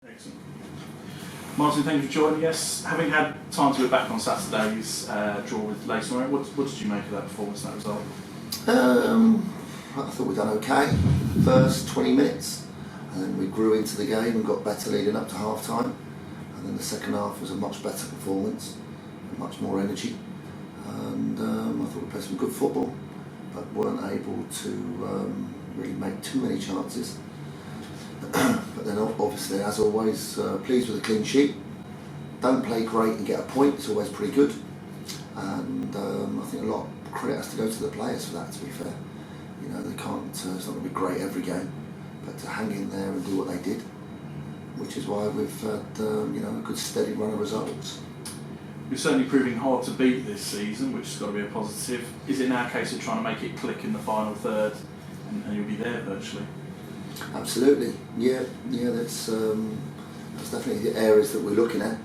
Excellent. Martin, thank you for joining us. Having had time to look back on Saturday's draw with Leyton Orient, what did you make of that performance and that result? I thought we'd done okay. First 20 minutes, and then we grew into the game and got better leading up to half time. And then the second half was a much better performance, much more energy. And I thought we played some good football, but weren't able to really make too many chances. But then obviously, as always, pleased with a clean sheet. Don't play great and get a point, it's always pretty good. And I think a lot of credit has to go to the players for that, to be fair. You know, they can't, it's not going to be great every game, but to hang in there and do what they did, which is why we've had a good steady run of results. You're certainly proving hard to beat this season, which has got to be a positive. Is it now a case of trying to make it click in the final third and you'll be there virtually? Absolutely, yeah. That's definitely the areas that we're looking at.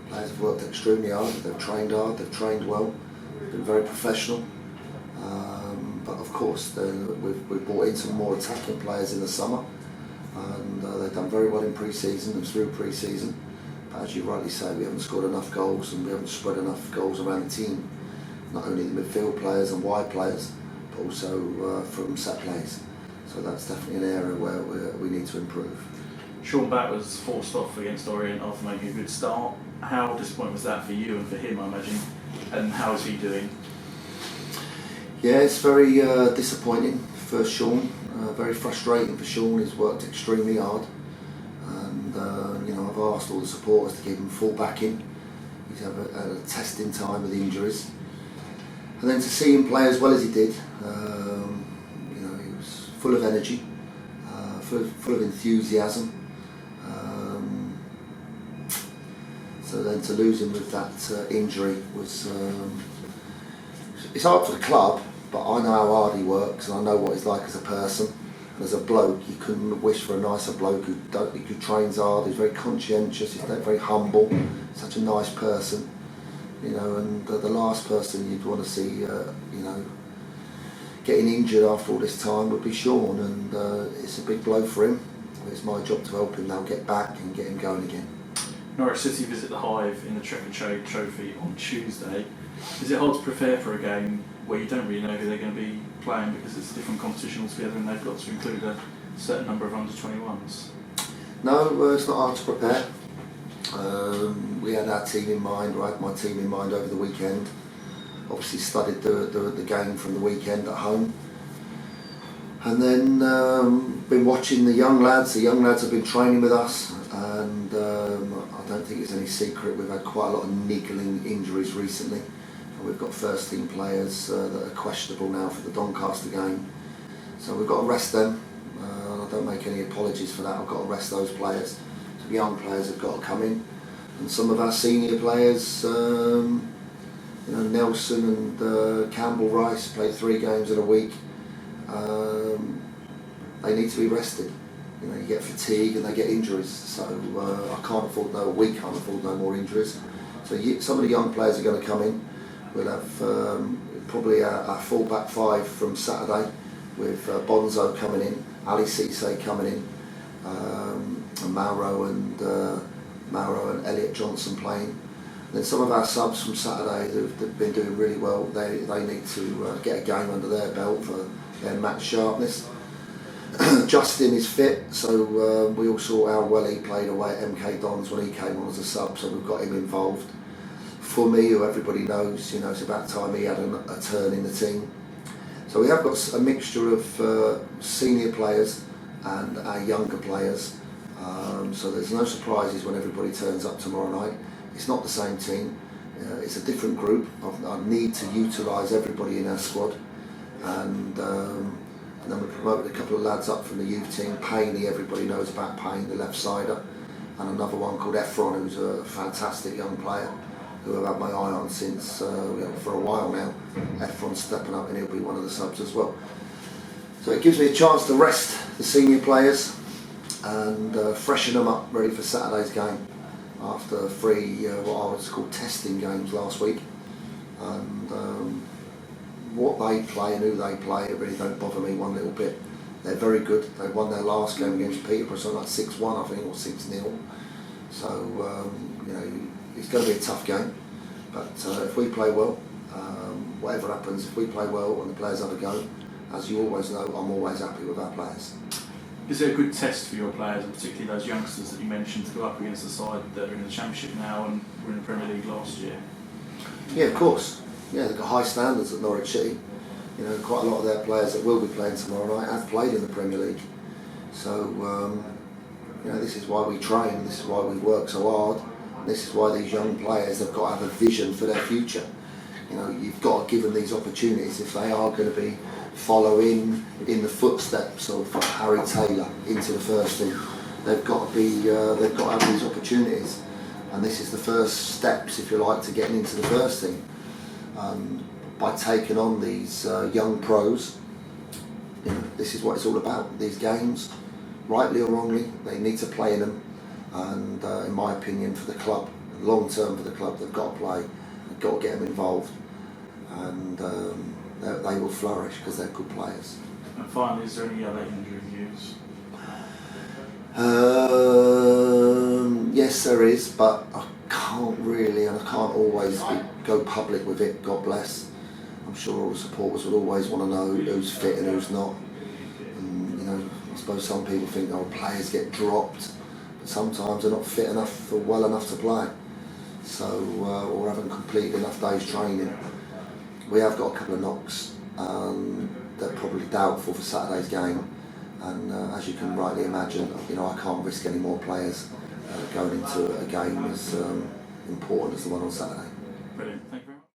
Players have worked extremely hard. They've trained hard. They've trained well. Been very professional. But of course, we've brought in some more attacking players in the summer, and they've done very well in pre-season and through pre-season. But as you rightly say, we haven't scored enough goals and we haven't spread enough goals around the team. Not only the midfield players and wide players, but also from set plays. So that's definitely an area where we need to improve. Shan was forced off against Orient after making a good start. How disappointing was that for you and for him, I imagine? And how is he doing? Yeah, it's very disappointing for Shan. Very frustrating for Shan. He's worked extremely hard, and I've asked all the supporters to give him full backing. He's had a testing time with injuries, and then to see him play as well as he did, he was full of energy, full of enthusiasm. So then to lose him with that injury was. It's hard for the club, but I know how hard he works and I know what he's like as a person. And as a bloke, you couldn't wish for a nicer bloke who trains hard, he's very conscientious, he's very humble, such a nice person. And the last person you'd want to see, getting injured after all this time would be Shan, and it's a big blow for him. It's my job to help him now get back and get him going again. Norwich City visit the Hive in the Checkatrade Trophy on Tuesday. Is it hard to prepare for a game where you don't really know who they're going to be playing because it's a different competition altogether and they've got to include a certain number of under-21s? No, it's not hard to prepare. We had our team in mind, or I had my team in mind over the weekend. Obviously studied the game from the weekend at home. And then been watching the young lads. The young lads have been training with us, and I don't think it's any secret we've had quite a lot of niggling injuries recently. And we've got first team players that are questionable now for the Doncaster game. So we've got to rest them. I don't make any apologies for that. I've got to rest those players. So the young players have got to come in. And some of our senior players, Nelson and Campbell Rice played 3 games in a week. They need to be rested. You get fatigue and they get injuries. So we can't afford no more injuries. So some of the young players are going to come in. We'll have probably our full back 5 from Saturday, with Bonzo coming in, Ali Cisse coming in, and Mauro and Elliot Johnson playing. And then some of our subs from Saturday who've been doing really well. They need to get a game under their belt for their match sharpness. Justin is fit, so we all saw how well he played away at MK Dons when he came on as a sub, so we've got him involved. For me, who everybody knows, it's about time he had a turn in the team. So we have got a mixture of senior players and our younger players. So there's no surprises when everybody turns up tomorrow night. It's not the same team. It's a different group. I need to utilise everybody in our squad. And then we promoted a couple of lads up from the youth team. Payne, everybody knows about Payne, the left sider, and another one called Efron, who's a fantastic young player who I've had my eye on since for a while now. Efron's stepping up and he'll be one of the subs as well. So it gives me a chance to rest the senior players and freshen them up ready for Saturday's game after 3 what I would call testing games last week. And what they play and who they play, it really don't bother me one little bit. They're very good. They won their last game against Peterborough, something like 6-1, I think, or 6-0. So you know, it's going to be a tough game. But if we play well, whatever happens, if we play well and the players have a go, as you always know, I'm always happy with our players. Is it a good test for your players, and particularly those youngsters that you mentioned, to go up against the side that are in the Championship now and were in the Premier League last year? Yeah, of course. Yeah, they've got high standards at Norwich City. You know, quite a lot of their players that will be playing tomorrow night have played in the Premier League. So, you know, this is why we train, this is why we work so hard, this is why these young players have got to have a vision for their future. You know, you've got to give them these opportunities if they are going to be following in the footsteps of Harry Taylor into the first team. They've got to be, they've got to have these opportunities, and this is the first steps, if you like, to getting into the first team. By taking on these young pros, you know, this is what it's all about. These games, rightly or wrongly, they need to play in them, and in my opinion, for the club, long term for the club, they've got to play. They've got to get them involved, and they will flourish because they're good players. And finally, is there any other injury news? Yes, there is, but I can't really, and I can't always go public with it. God bless. I'm sure all the supporters would always want to know who's fit and who's not. And, you know, I suppose some people think, oh, players get dropped, but sometimes they're not fit enough or well enough to play. So, or haven't completed enough days training. We have got a couple of knocks. They're probably doubtful for Saturday's game. And as you can rightly imagine, you know, I can't risk any more players going into a game as important as the one on Saturday. Brilliant. Thank you.